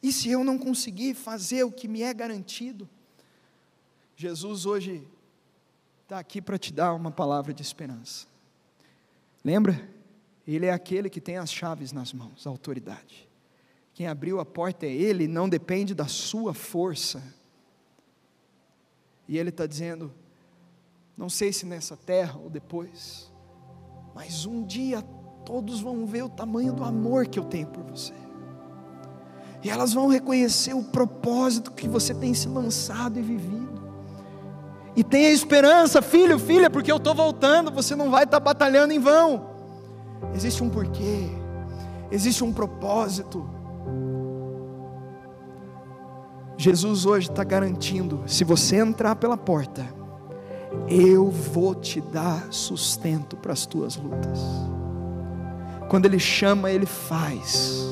Speaker 1: E se eu não conseguir fazer o que me é garantido? Jesus hoje está aqui para te dar uma palavra de esperança. Lembra? Ele é aquele que tem as chaves nas mãos, a autoridade. Quem abriu a porta é Ele, não depende da sua força. E Ele está dizendo, não sei se nessa terra ou depois, mas um dia todos vão ver o tamanho do amor que eu tenho por você. E elas vão reconhecer o propósito que você tem se lançado e vivido. E tenha esperança, filho, filha, porque eu estou voltando, você não vai estar batalhando em vão. Existe um porquê, existe um propósito. Jesus hoje está garantindo, se você entrar pela porta, eu vou te dar sustento para as tuas lutas. Quando Ele chama, Ele faz.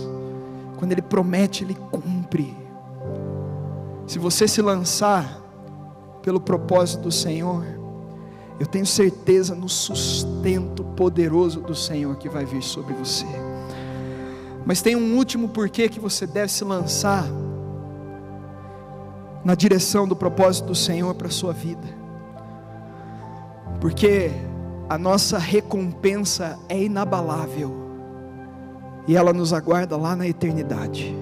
Speaker 1: Quando Ele promete, Ele cumpre. Se você se lançar pelo propósito do Senhor, eu tenho certeza no sustento poderoso do Senhor que vai vir sobre você. Mas tem um último porquê que você deve se lançar na direção do propósito do Senhor para a sua vida. Porque a nossa recompensa é inabalável e ela nos aguarda lá na eternidade.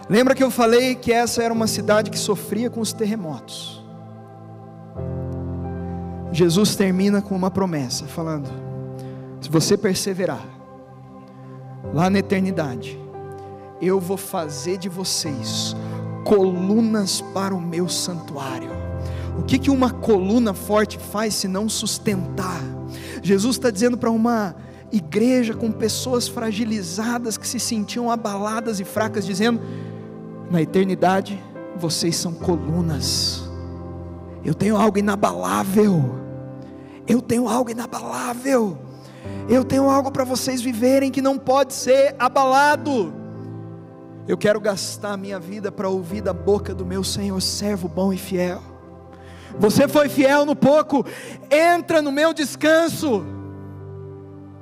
Speaker 1: Lembra que eu falei que essa era uma cidade que sofria com os terremotos? Jesus termina com uma promessa, falando, se você perseverar, lá na eternidade, eu vou fazer de vocês colunas para o meu santuário. O que uma coluna forte faz se não sustentar? Jesus está dizendo para uma igreja com pessoas fragilizadas, que se sentiam abaladas e fracas, dizendo, na eternidade, vocês são colunas. Eu tenho algo inabalável. Eu tenho algo inabalável. Eu tenho algo para vocês viverem que não pode ser abalado. Eu quero gastar a minha vida para ouvir da boca do meu Senhor, servo bom e fiel. Você foi fiel no pouco, entra no meu descanso.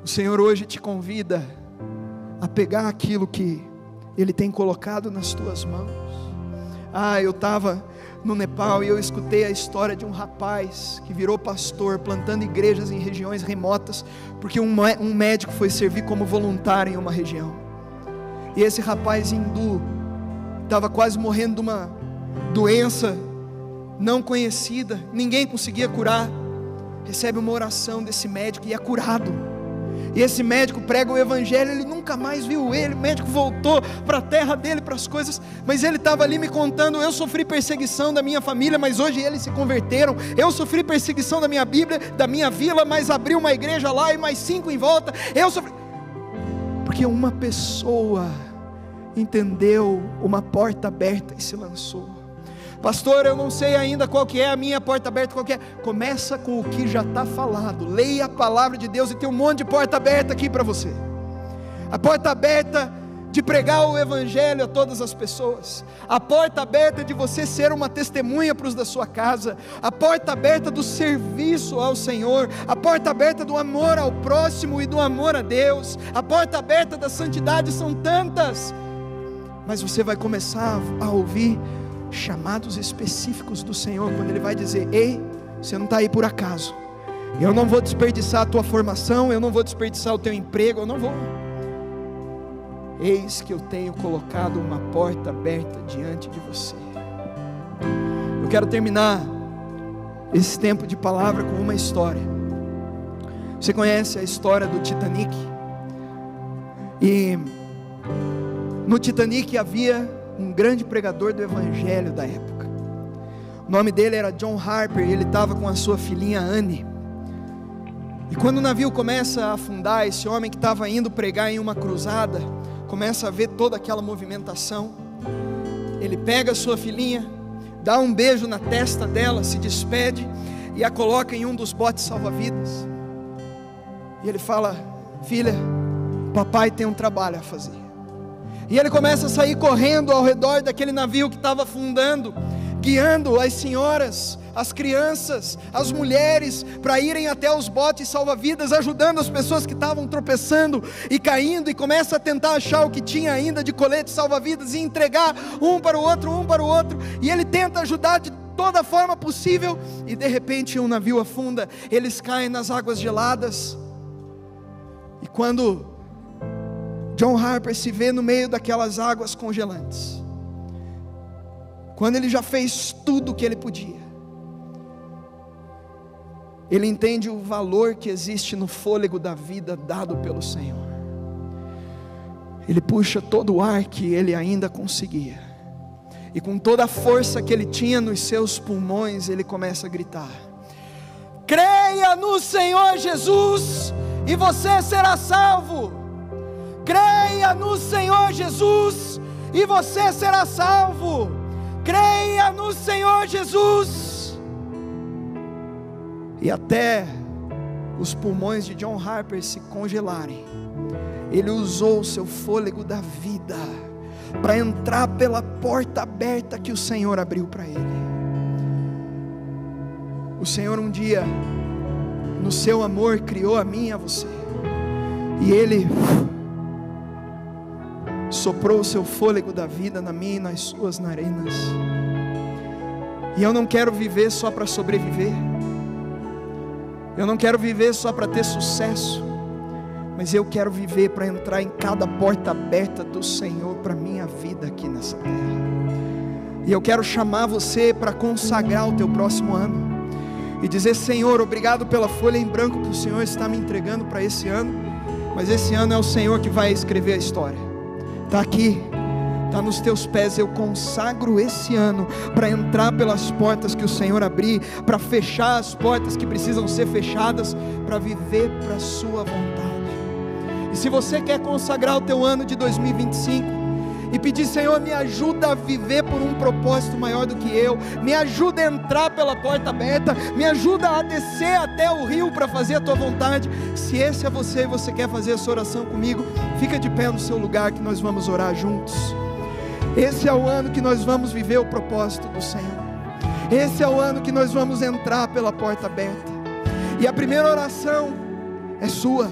Speaker 1: O Senhor hoje te convida a pegar aquilo que Ele tem colocado nas tuas mãos. Eu estava no Nepal e eu escutei a história de um rapaz que virou pastor, plantando igrejas em regiões remotas, porque um médico foi servir como voluntário em uma região. E esse rapaz hindu estava quase morrendo de uma doença não conhecida, ninguém conseguia curar. Recebe uma oração desse médico e é curado. E esse médico prega o evangelho, ele nunca mais viu ele. O médico voltou para a terra dele, para as coisas, mas ele estava ali me contando, eu sofri perseguição da minha família, mas hoje eles se converteram. Eu sofri perseguição da minha Bíblia, da minha vila, mas abri uma igreja lá e mais 5 em volta. Eu sofri, porque uma pessoa entendeu uma porta aberta e se lançou. Pastor, eu não sei ainda qual que é a minha porta aberta, qual que é. Começa com o que já está falado. Leia a palavra de Deus e tem um monte de porta aberta aqui para você. A porta aberta de pregar o evangelho a todas as pessoas. A porta aberta de você ser uma testemunha para os da sua casa. A porta aberta do serviço ao Senhor. A porta aberta do amor ao próximo e do amor a Deus. A porta aberta da santidade. São tantas. Mas você vai começar a ouvir chamados específicos do Senhor, quando Ele vai dizer, ei, você não está aí por acaso, eu não vou desperdiçar a tua formação, eu não vou desperdiçar o teu emprego, eu não vou. Eis que eu tenho colocado uma porta aberta diante de você. Eu quero terminar esse tempo de palavra com uma história. Você conhece a história do Titanic? E no Titanic havia um grande pregador do evangelho da época. O nome dele era John Harper, e ele estava com a sua filhinha Anne. E quando o navio começa a afundar, esse homem que estava indo pregar em uma cruzada, começa a ver toda aquela movimentação. Ele pega a sua filhinha, dá um beijo na testa dela, se despede e a coloca em um dos botes salva-vidas. E ele fala, filha, papai tem um trabalho a fazer. E ele começa a sair correndo ao redor daquele navio que estava afundando, guiando as senhoras, as crianças, as mulheres, para irem até os botes salva-vidas, ajudando as pessoas que estavam tropeçando e caindo, e começa a tentar achar o que tinha ainda de colete salva-vidas, e entregar um para o outro, e ele tenta ajudar de toda forma possível, e de repente um navio afunda, eles caem nas águas geladas, e quando John Harper se vê no meio daquelas águas congelantes, quando ele já fez tudo o que ele podia, ele entende o valor que existe no fôlego da vida dado pelo Senhor. Ele puxa todo o ar que ele ainda conseguia, e com toda a força que ele tinha nos seus pulmões, ele começa a gritar: creia no Senhor Jesus e você será salvo. Creia no Senhor Jesus e você será salvo. Creia no Senhor Jesus. E até os pulmões de John Harper se congelarem, ele usou o seu fôlego da vida para entrar pela porta aberta que o Senhor abriu para ele. O Senhor um dia, no seu amor, criou a mim e a você, e Ele soprou o seu fôlego da vida na minha e nas suas narinas. E eu não quero viver só para sobreviver, eu não quero viver só para ter sucesso, mas eu quero viver para entrar em cada porta aberta do Senhor para a minha vida aqui nessa terra. E eu quero chamar você para consagrar o teu próximo ano e dizer: Senhor, obrigado pela folha em branco que o Senhor está me entregando para esse ano, mas esse ano é o Senhor que vai escrever a história. Está aqui, está nos teus pés. Eu consagro esse ano para entrar pelas portas que o Senhor abrir, para fechar as portas que precisam ser fechadas, para viver para a sua vontade. E se você quer consagrar o teu ano de 2025 e pedir: Senhor, me ajuda a viver por um propósito maior do que eu, me ajuda a entrar pela porta aberta, me ajuda a descer até o rio para fazer a tua vontade. Se esse é você e você quer fazer essa oração comigo, fica de pé no seu lugar que nós vamos orar juntos. Esse é o ano que nós vamos viver o propósito do Senhor. Esse é o ano que nós vamos entrar pela porta aberta. E a primeira oração é sua.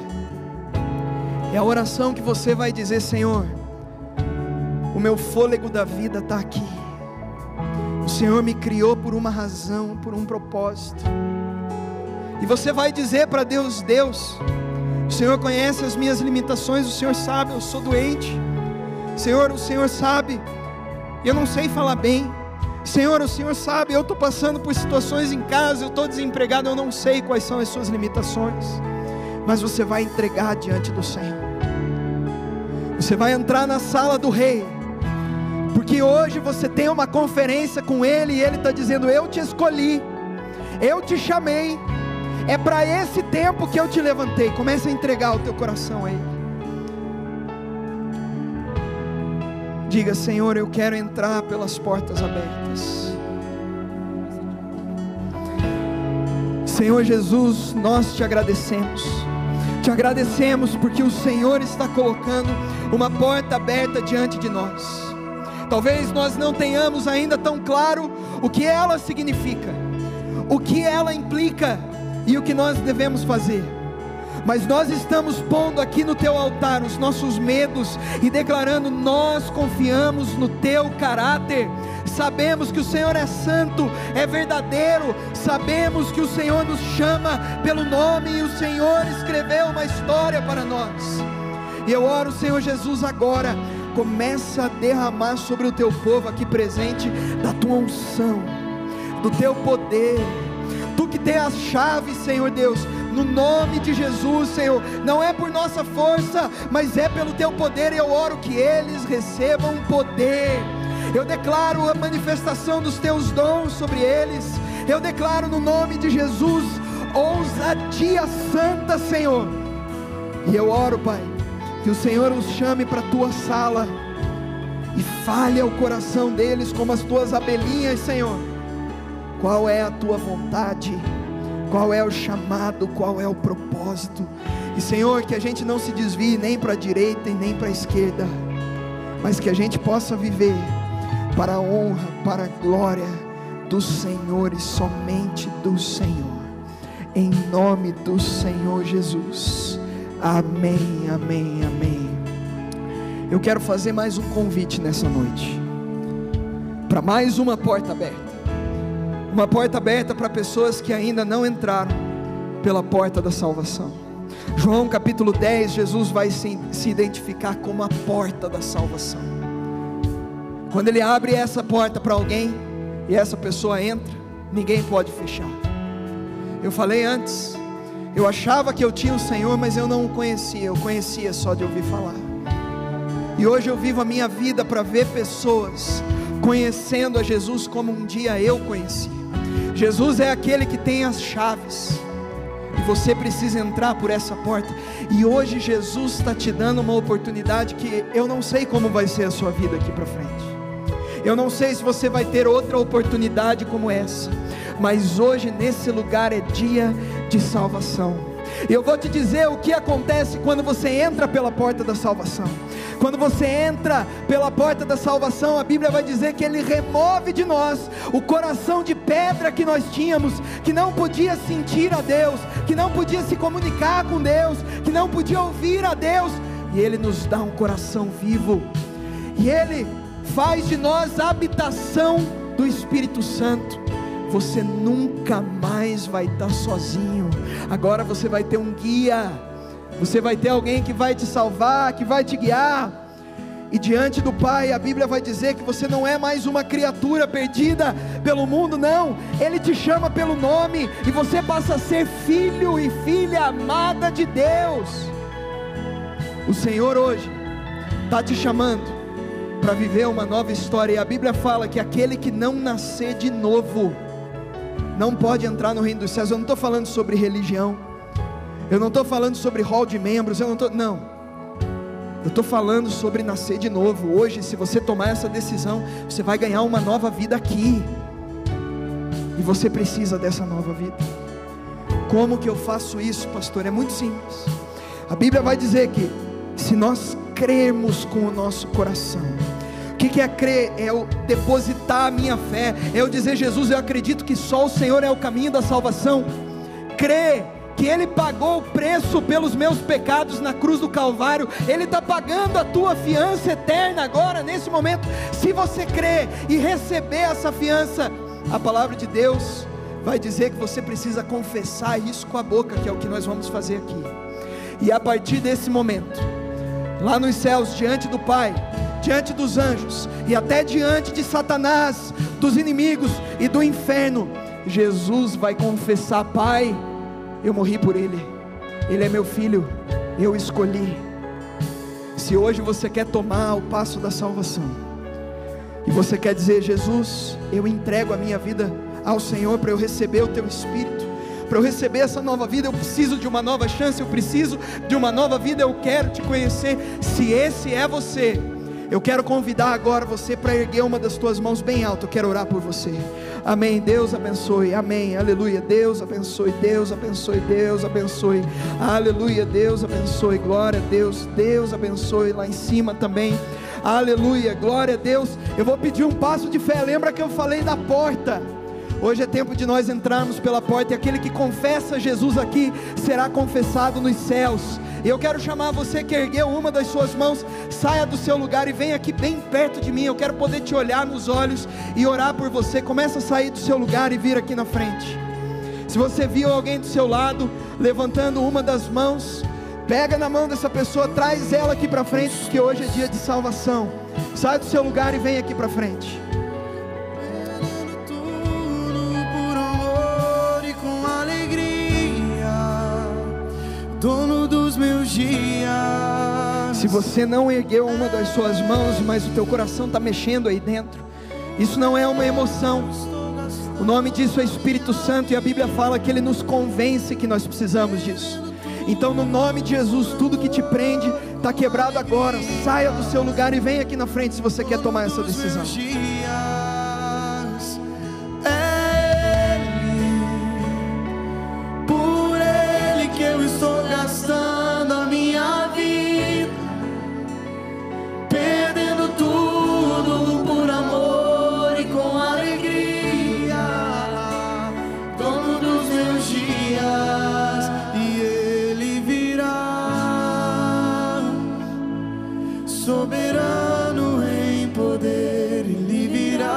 Speaker 1: É a oração que você vai dizer: Senhor, o meu fôlego da vida está aqui. O Senhor me criou por uma razão, por um propósito. E você vai dizer para Deus: Deus, o Senhor conhece as minhas limitações, o Senhor sabe, eu sou doente. Senhor, o Senhor sabe, eu não sei falar bem. Senhor, o Senhor sabe, eu estou passando por situações em casa, eu estou desempregado, eu não sei quais são as suas limitações. Mas você vai entregar diante do Senhor. Você vai entrar na sala do rei, porque hoje você tem uma conferência com Ele, e Ele está dizendo: eu te escolhi, eu te chamei, é para esse tempo que eu te levantei. Comece a entregar o teu coração a Ele. Diga: Senhor, eu quero entrar pelas portas abertas. Senhor Jesus, nós te agradecemos. Te agradecemos porque o Senhor está colocando uma porta aberta diante de nós. Talvez nós não tenhamos ainda tão claro o que ela significa, o que ela implica e o que nós devemos fazer. Mas nós estamos pondo aqui no teu altar os nossos medos e declarando: nós confiamos no teu caráter. Sabemos que o Senhor é santo, é verdadeiro. Sabemos que o Senhor nos chama pelo nome e o Senhor escreveu uma história para nós. E eu oro, Senhor Jesus, agora começa a derramar sobre o teu povo aqui presente da tua unção, do teu poder. Tu que tem as chaves, Senhor Deus, no nome de Jesus, Senhor, não é por nossa força, mas é pelo teu poder. Eu oro que eles recebam poder. Eu declaro a manifestação dos teus dons sobre eles. Eu declaro no nome de Jesus ousadia santa, Senhor. E eu oro, Pai, que o Senhor os chame para a tua sala e fale ao coração deles como as tuas abelhinhas, Senhor. Qual é a tua vontade? Qual é o chamado? Qual é o propósito? E Senhor, que a gente não se desvie nem para a direita e nem para a esquerda. mas que a gente possa viver para a honra, para a glória do Senhor e somente do Senhor, em nome do Senhor Jesus. Amém, amém, amém. Eu quero fazer mais um convite nessa noite, para mais uma porta aberta para pessoas que ainda não entraram pela porta da salvação. João capítulo 10, Jesus vai se identificar como a porta da salvação. Quando Ele abre essa porta para alguém, e essa pessoa entra, ninguém pode fechar. Eu falei antes, eu achava que eu tinha o Senhor, mas eu não o conhecia, eu conhecia só de ouvir falar. E hoje eu vivo a minha vida para ver pessoas conhecendo a Jesus como um dia eu conheci. Jesus é aquele que tem as chaves, e você precisa entrar por essa porta. E hoje Jesus está te dando uma oportunidade que eu não sei como vai ser a sua vida aqui para frente. Eu não sei se você vai ter outra oportunidade como essa, mas hoje nesse lugar é dia de salvação. Eu vou te dizer o que acontece quando você entra pela porta da salvação. Quando você entra pela porta da salvação, a Bíblia vai dizer que Ele remove de nós o coração de pedra que nós tínhamos, que não podia sentir a Deus, que não podia se comunicar com Deus, que não podia ouvir a Deus, e Ele nos dá um coração vivo, e Ele faz de nós a habitação do Espírito Santo. Você nunca mais vai estar sozinho. Agora você vai ter um guia, você vai ter alguém que vai te salvar, que vai te guiar. E diante do Pai, a Bíblia vai dizer que você não é mais uma criatura perdida pelo mundo, não. Ele te chama pelo nome, e você passa a ser filho e filha amada de Deus. O Senhor hoje está te chamando para viver uma nova história. E a Bíblia fala que aquele que não nascer de novo não pode entrar no reino dos céus. Eu não estou falando sobre religião, eu não estou falando sobre hall de membros, eu estou falando sobre nascer de novo. Hoje, se você tomar essa decisão, você vai ganhar uma nova vida aqui, e você precisa dessa nova vida. Como que eu faço isso, pastor? É muito simples. A Bíblia vai dizer que se nós crermos com o nosso coração. O que é crer? É eu depositar a minha fé, é eu dizer: Jesus, eu acredito que só o Senhor é o caminho da salvação. Crer que Ele pagou o preço pelos meus pecados na cruz do Calvário. Ele está pagando a tua fiança eterna agora, nesse momento. Se você crer e receber essa fiança, a palavra de Deus vai dizer que você precisa confessar isso com a boca, que é o que nós vamos fazer aqui. E a partir desse momento, lá nos céus, diante do Pai, diante dos anjos, e até diante de Satanás, dos inimigos e do inferno, Jesus vai confessar: Pai, eu morri por Ele, Ele é meu filho, eu escolhi. Se hoje você quer tomar o passo da salvação, e você quer dizer: Jesus, eu entrego a minha vida ao Senhor, para eu receber o Teu Espírito, para eu receber essa nova vida, eu preciso de uma nova chance, eu preciso de uma nova vida, eu quero Te conhecer. Se esse é você, eu quero convidar agora você para erguer uma das tuas mãos bem alto. Eu quero orar por você. Amém. Deus abençoe. Amém. Aleluia. Deus abençoe. Deus abençoe. Deus abençoe. Aleluia. Deus abençoe. Glória a Deus. Deus abençoe. Lá em cima também. Aleluia. Glória a Deus. Eu vou pedir um passo de fé. Lembra que eu falei da porta? Hoje é tempo de nós entrarmos pela porta, e aquele que confessa Jesus aqui será confessado nos céus. E eu quero chamar você que ergueu uma das suas mãos, saia do seu lugar e venha aqui bem perto de mim. Eu quero poder te olhar nos olhos e orar por você. Começa a sair do seu lugar e vir aqui na frente. Se você viu alguém do seu lado levantando uma das mãos, pega na mão dessa pessoa, traz ela aqui para frente, porque hoje é dia de salvação. Sai do seu lugar e vem aqui para frente.
Speaker 2: Dono dos meus dias.
Speaker 1: Se você não ergueu uma das suas mãos, mas o teu coração está mexendo aí dentro, isso não é uma emoção. O nome disso é Espírito Santo, e a Bíblia fala que Ele nos convence que nós precisamos disso. Então, no nome de Jesus, tudo que te prende está quebrado agora. Saia do seu lugar e vem aqui na frente se você quer tomar essa decisão.
Speaker 2: Eu estou gastando a minha vida, perdendo soberano em poder, Ele virá,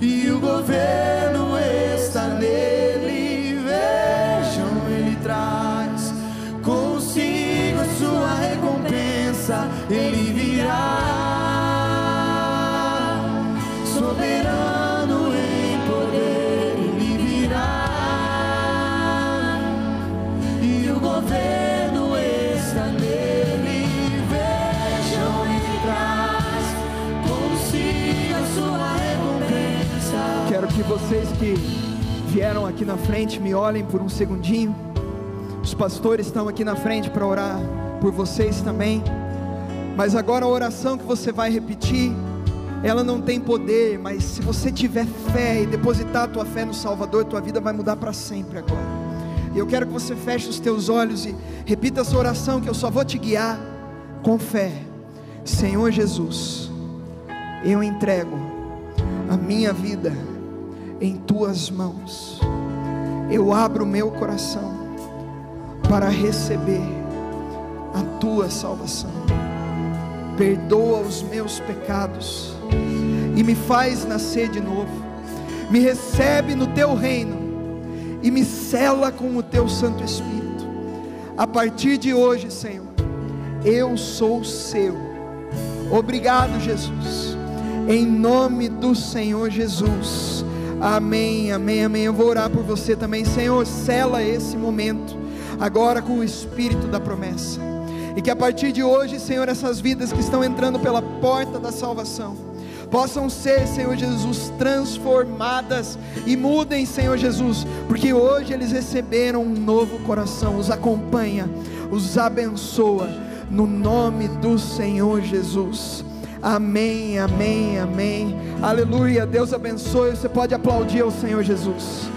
Speaker 2: e o governo está nele. Vejam, Ele traz consigo a sua recompensa. Ele virá, soberano em poder, Ele virá, e o governo está nele. Vejam, Ele traz consigo a sua recompensa.
Speaker 1: Quero que vocês que vieram aqui na frente me olhem por um segundinho. Os pastores estão aqui na frente para orar por vocês também. Mas agora a oração que você vai repetir, ela não tem poder, mas se você tiver fé e depositar a tua fé no Salvador, tua vida vai mudar para sempre agora. E eu quero que você feche os teus olhos e repita essa oração, que eu só vou te guiar com fé. Senhor Jesus, eu entrego a minha vida em tuas mãos. Eu abro o meu coração para receber a tua salvação. Perdoa os meus pecados e me faz nascer de novo. Me recebe no teu reino e me sela com o teu Santo Espírito. A partir de hoje, Senhor, eu sou seu. Obrigado, Jesus, em nome do Senhor Jesus. Amém, amém, amém. Eu vou orar por você também. Senhor, sela esse momento agora com o Espírito da promessa, e que a partir de hoje, Senhor, essas vidas que estão entrando pela porta da salvação possam ser, Senhor Jesus, transformadas e mudem, Senhor Jesus, porque hoje eles receberam um novo coração. Os acompanha, os abençoa, no nome do Senhor Jesus. Amém, amém, amém. Aleluia. Deus abençoe. Você pode aplaudir ao Senhor Jesus.